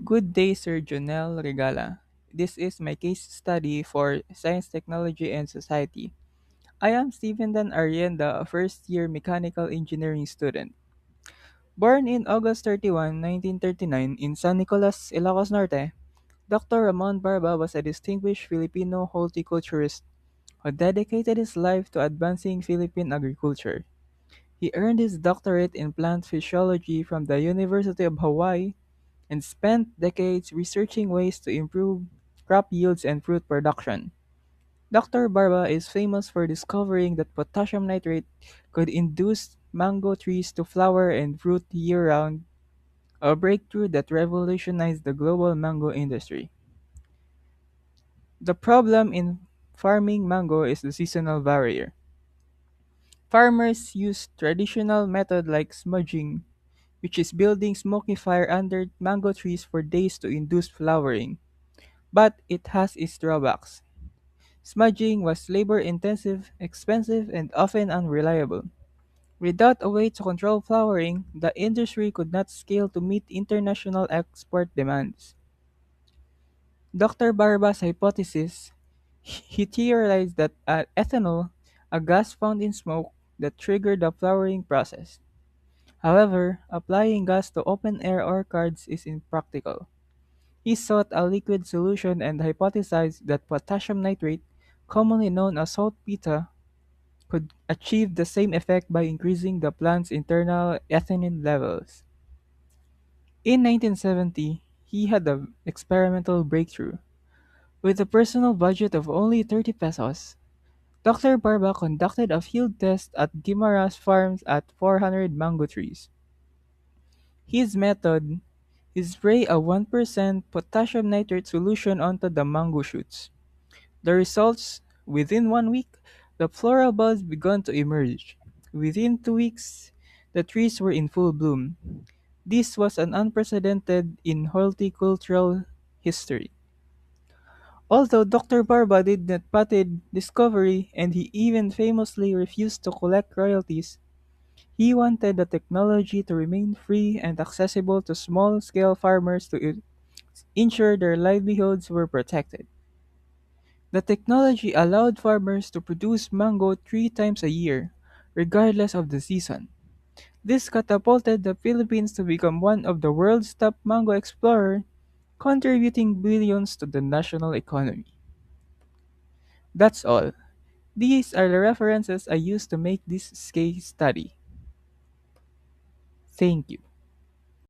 Good day, Sir Jonel Regala. This is my case study for Science, Technology, and Society. I am Stephen Dan Arienda, a first year mechanical engineering student. Born in August 31, 1939, in San Nicolas, Ilocos Norte, Dr. Ramon Barba was a distinguished Filipino horticulturist who dedicated his life to advancing Philippine agriculture. He earned his doctorate in plant physiology from the University of Hawaii and spent decades researching ways to improve crop yields and fruit production. Dr. Barba is famous for discovering that potassium nitrate could induce mango trees to flower and fruit year round, a breakthrough that revolutionized the global mango industry. The problem in farming mango is the seasonal barrier. Farmers use traditional method like smudging, which is building smoky fire under mango trees for days to induce flowering. But it has its drawbacks. Smudging was labor intensive, expensive, and often unreliable. Without a way to control flowering, the industry could not scale to meet international export demands. Dr. Barba's hypothesis, he theorized that ethanol, a gas found in smoke, that triggered the flowering process. However, applying gas to open-air orchards is impractical. He sought a liquid solution and hypothesized that potassium nitrate, commonly known as saltpeter, could achieve the same effect by increasing the plant's internal ethylene levels. In 1970, he had an experimental breakthrough. With a personal budget of only 30 pesos, Dr. Barba conducted a field test at Guimaras Farms at 400 mango trees. His method is spray a 1% potassium nitrate solution onto the mango shoots. The results: within 1 week, the floral buds began to emerge. Within 2 weeks, the trees were in full bloom. This was an unprecedented in horticultural history. Although Dr. Barba did not patent discovery and he even famously refused to collect royalties, he wanted the technology to remain free and accessible to small-scale farmers to ensure their livelihoods were protected. The technology allowed farmers to produce mango 3 times a year, regardless of the season. This catapulted the Philippines to become one of the world's top mango explorers, contributing billions to the national economy. That's all. These are the references I used to make this case study. Thank you.